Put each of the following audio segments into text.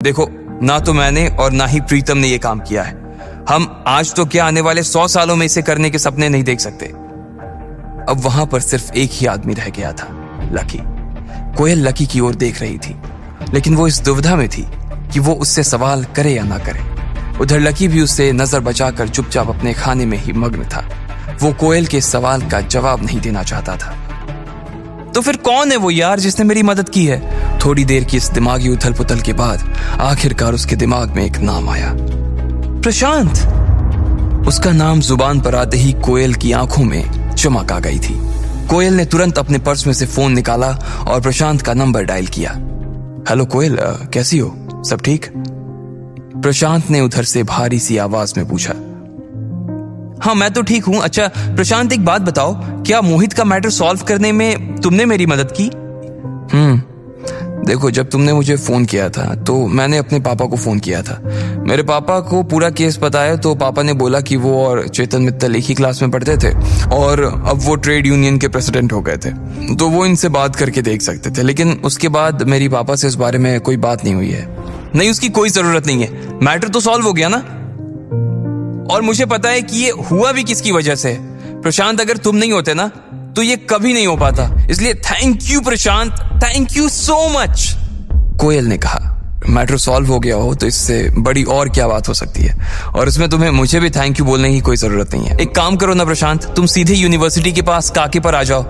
देखो, ना तो मैंने और ना ही प्रीतम ने ये काम किया है। हम आज तो क्या आने वाले 100 सालों में इसे करने के सपने नहीं देख सकते। अब वहां पर सिर्फ एक ही आदमी रह गया था, लकी। कोयल लकी की ओर देख रही थी, लेकिन वो इस दुविधा में थी कि वो उससे सवाल करे या ना करे। उधर लकी भी उससे नजर बचाकर चुपचाप अपने खाने में ही मग्न था। वो कोयल के सवाल का जवाब नहीं देना चाहता था। तो फिर कौन है वो यार जिसने मेरी मदद की है? थोड़ी देर की इस दिमागी उथल पुथल के बाद आखिरकार उसके दिमाग में एक नाम आया, प्रशांत। उसका नाम जुबान पर आते ही कोयल की आंखों में चमक आ गई थी। कोयल ने तुरंत अपने पर्स में से फोन निकाला और प्रशांत का नंबर डायल किया। हेलो कोयल, कैसी हो? सब ठीक? प्रशांत ने उधर से भारी सी आवाज में पूछा। हाँ, मैं तो ठीक हूं। अच्छा प्रशांत, एक बात बताओ, क्या मोहित का मैटर सॉल्व करने में तुमने मेरी मदद की? देखो, जब तुमने मुझे फोन किया था तो मैंने अपने पापा को फोन किया था। मेरे पापा को पूरा केस पता है, तो पापा ने बोला कि वो और चेतन मित्तल एक ही क्लास में पढ़ते थे और अब वो ट्रेड यूनियन के प्रेसिडेंट हो गए थे, तो वो इनसे बात करके देख सकते थे। लेकिन उसके बाद मेरी पापा से इस बारे में कोई बात नहीं हुई है। नहीं, उसकी कोई जरूरत नहीं है, मैटर तो सॉल्व हो गया ना। और मुझे पता है कि ये हुआ भी किसकी वजह से है। प्रशांत, अगर तुम नहीं होते ना तो ये कभी नहीं हो पाता, इसलिए thank you Prashant, thank you so much. Koyal ने कहा, मैटर सॉल्व हो गया हो तो इससे बड़ी और क्या बात हो सकती है, और इसमें तुम्हें मुझे भी थैंक यू बोलने की कोई जरूरत नहीं है। एक काम करो ना प्रशांत, तुम सीधे यूनिवर्सिटी के पास काके पर आ जाओ।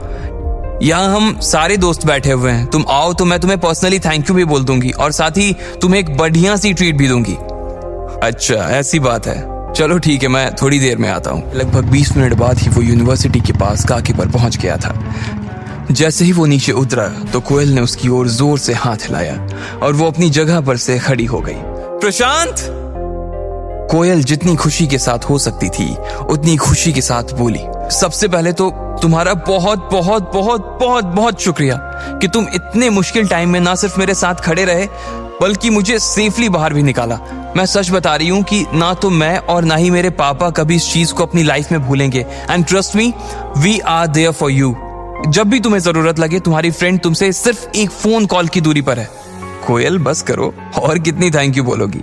यहाँ हम सारे दोस्त बैठे हुए हैं, तुम आओ तो मैं तुम्हें पर्सनली थैंक यू भी बोल दूंगी और साथ ही तुम्हें एक बढ़िया सी ट्रीट भी दूंगी। अच्छा, ऐसी बात है, चलो ठीक है, मैं थोड़ी देर में आता हूँ। लगभग 20 मिनट बाद ही वो यूनिवर्सिटी के पास काके पर पहुंच गया था। जैसे ही वो नीचे उतरा तो कोयल ने उसकी ओर जोर से हाथ हिलाया और वो अपनी जगह पर से खड़ी हो गई। प्रशांत! कोयल जितनी खुशी के साथ हो सकती थी उतनी खुशी के साथ बोली, सबसे पहले तो तुम्हारा बहुत बहुत बहुत बहुत बहुत शुक्रिया कि तुम इतने मुश्किल टाइम में ना सिर्फ मेरे साथ खड़े रहे बल्कि मुझे सेफली बाहर भी निकाला। मैं सच बता रही हूँ कि ना तो मैं और ना ही मेरे पापा कभी इस चीज को अपनी लाइफ में भूलेंगे। And trust me, we are there for you. जब भी तुम्हें जरूरत लगे तुम्हारी फ्रेंड तुमसे सिर्फ एक फोन कॉल की दूरी पर है। कोयल, बस करो, और कितनी थैंक यू बोलोगी?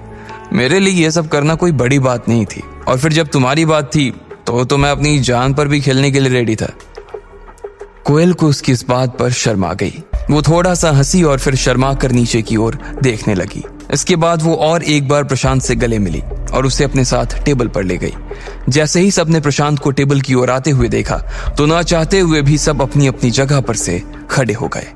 मेरे लिए ये सब करना कोई बड़ी बात नहीं थी, और फिर जब तुम्हारी बात थी तो मैं अपनी जान पर भी खेलने के लिए रेडी था। कोयल को उसकी इस बात पर शर्म आ गई। वो थोड़ा सा हंसी और फिर शर्मा कर नीचे की ओर देखने लगी। इसके बाद वो और एक बार प्रशांत से गले मिली और उसे अपने साथ टेबल पर ले गई। जैसे ही सबने प्रशांत को टेबल की ओर आते हुए देखा तो ना चाहते हुए भी सब अपनी अपनी जगह पर से खड़े हो गए।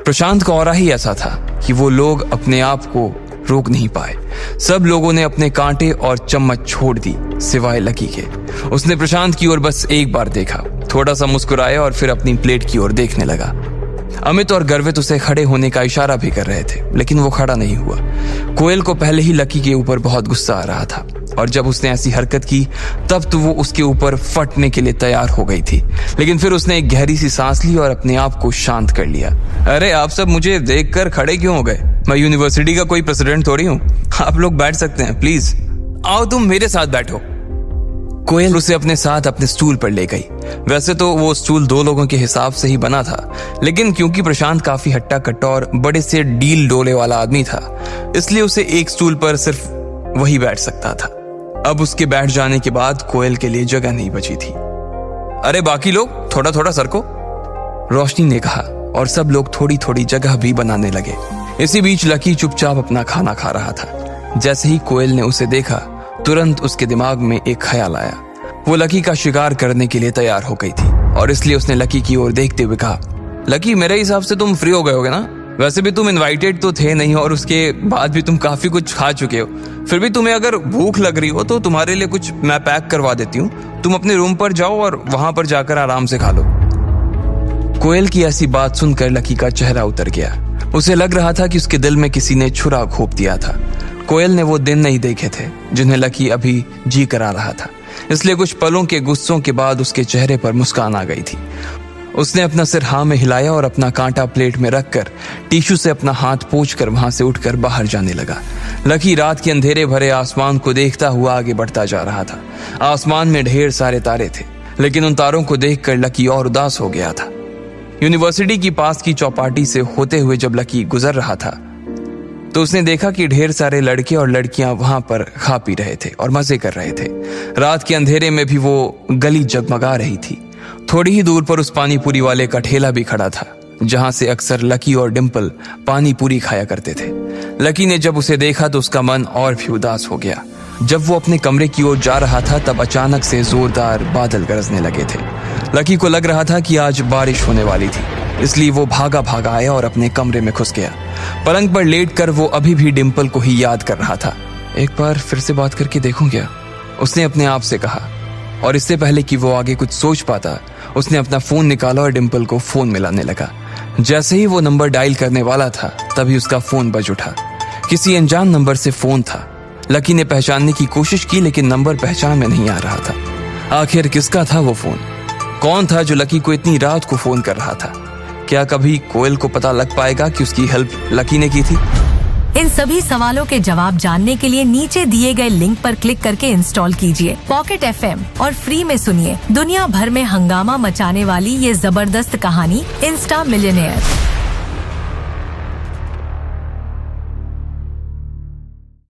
प्रशांत का औरा ही ऐसा था कि वो लोग अपने आप को रोक नहीं पाए। सब लोगों ने अपने कांटे और चम्मच छोड़ दी सिवाय लकी के। उसने प्रशांत की ओर बस एक बार देखा, थोड़ा सा मुस्कुराया और फिर अपनी प्लेट की ओर देखने लगा। अमित और गर्वित उसे खड़े होने का इशारा भी कर रहे थे, लेकिन वो खड़ा नहीं हुआ। कोयल को पहले ही लकी के ऊपर बहुत गुस्सा आ रहा था और जब उसने ऐसी हरकत की तब तो वो उसके ऊपर फटने के लिए तैयार हो गई थी, लेकिन फिर उसने एक गहरी सी सांस ली और अपने आप को शांत कर लिया। अरे आप सब मुझे देखकर खड़े क्यों हो गए? मैं यूनिवर्सिटी का कोई प्रेसिडेंट थोड़ी हूँ। आप लोग बैठ सकते हैं, प्लीज आओ, तुम मेरे साथ बैठो। कोयल उसे अपने साथ अपने स्टूल पर ले गई। वैसे तो वो स्टूल 2 लोगों के हिसाब से ही बना था, लेकिन क्योंकि प्रशांत काफी हट्टा कट्टा और बड़े से डील डोले वाला आदमी था, इसलिए उसे एक स्टूल पर सिर्फ वही बैठ सकता था। अब उसके बैठ जाने के बाद कोयल के लिए जगह नहीं बची थी। अरे बाकी लोग थोड़ा थोड़ा सरको, रोशनी ने कहा और सब लोग थोड़ी थोड़ी जगह भी बनाने लगे। इसी बीच लकी चुपचाप अपना खाना खा रहा था। जैसे ही कोयल ने उसे देखा तुरंत उसके दिमाग में एक ख्याल आया। वो लकी का शिकार करने के लिए तैयार हो गई थी और इसलिए उसने लकी की ओर देखते हुए कहा, लकी, मेरे हिसाब से तुम फ्री हो गए होगे ना? वैसे भी तुम इनवाइटेड तो थे नहीं और उसके बाद भी तुम काफी कुछ खा चुके हो। फिर भी तुम्हें अगर भूख लग रही हो तो तुम्हारे लिए कुछ मैं पैक करवा देती हूँ। तुम अपने रूम पर जाओ और वहां पर जाकर आराम से खा लो। कोयल की ऐसी बात सुनकर लकी का चेहरा उतर गया। उसे लग रहा था कि उसके दिल में किसी ने छुरा घोंप दिया था। कोयल ने वो दिन नहीं देखे थे जिन्हें लकी अभी जी करा रहा था, इसलिए कुछ पलों के गुस्सों के बाद उसके चेहरे पर मुस्कान आ गई थी। उसने अपना सिर हाँ में हिलाया और अपना कांटा प्लेट में रखकर टिश्यू से अपना हाथ पोंछकर वहां से उठकर बाहर जाने लगा। लकी रात के अंधेरे भरे आसमान को देखता हुआ आगे बढ़ता जा रहा था। आसमान में ढेर सारे तारे थे, लेकिन उन तारों को देखकर लकी और उदास हो गया था। यूनिवर्सिटी की पास की चौपाटी से होते हुए जब लकी गुजर रहा था तो उसने देखा कि ढेर सारे लड़के और लड़कियां वहां पर खा पी रहे थे और मजे कर रहे थे। रात के अंधेरे में भी वो गली जगमगा रही थी। थोड़ी ही दूर पर उस पानी पूरी वाले का ठेला भी खड़ा था, जहां से अक्सर लकी और डिम्पल पानी पूरी खाया करते थे। लकी ने जब उसे देखा तो उसका मन और भी उदास हो गया। जब वो अपने कमरे की ओर जा रहा था तब अचानक से जोरदार बादल गरजने लगे थे। लकी को लग रहा था कि आज बारिश होने वाली थी, इसलिए वो भागा भागा आया और अपने कमरे में घुस गया। पलंग पर लेटकर वो अभी भी डिम्पल को ही याद कर रहा था। एक बार फिर से बात करके देखूं क्या, उसने अपने आप से कहा। और इससे पहले कि वो आगे कुछ सोच पाता, उसने अपना फोन निकाला और डिम्पल को फोन मिलाने लगा। जैसे ही वो नंबर डायल करने वाला था तभी उसका फोन बज उठा। किसी अनजान नंबर से फोन था। लकी ने पहचानने की कोशिश की लेकिन नंबर पहचान में नहीं आ रहा था। आखिर किसका था वो फोन? कौन था जो लकी को इतनी रात को फोन कर रहा था? क्या कभी कोयल को पता लग पाएगा कि उसकी हेल्प लकी ने की थी? इन सभी सवालों के जवाब जानने के लिए नीचे दिए गए लिंक पर क्लिक करके इंस्टॉल कीजिए पॉकेट FM और फ्री में सुनिए दुनिया भर में हंगामा मचाने वाली ये जबरदस्त कहानी इंस्टा मिलियनेयर।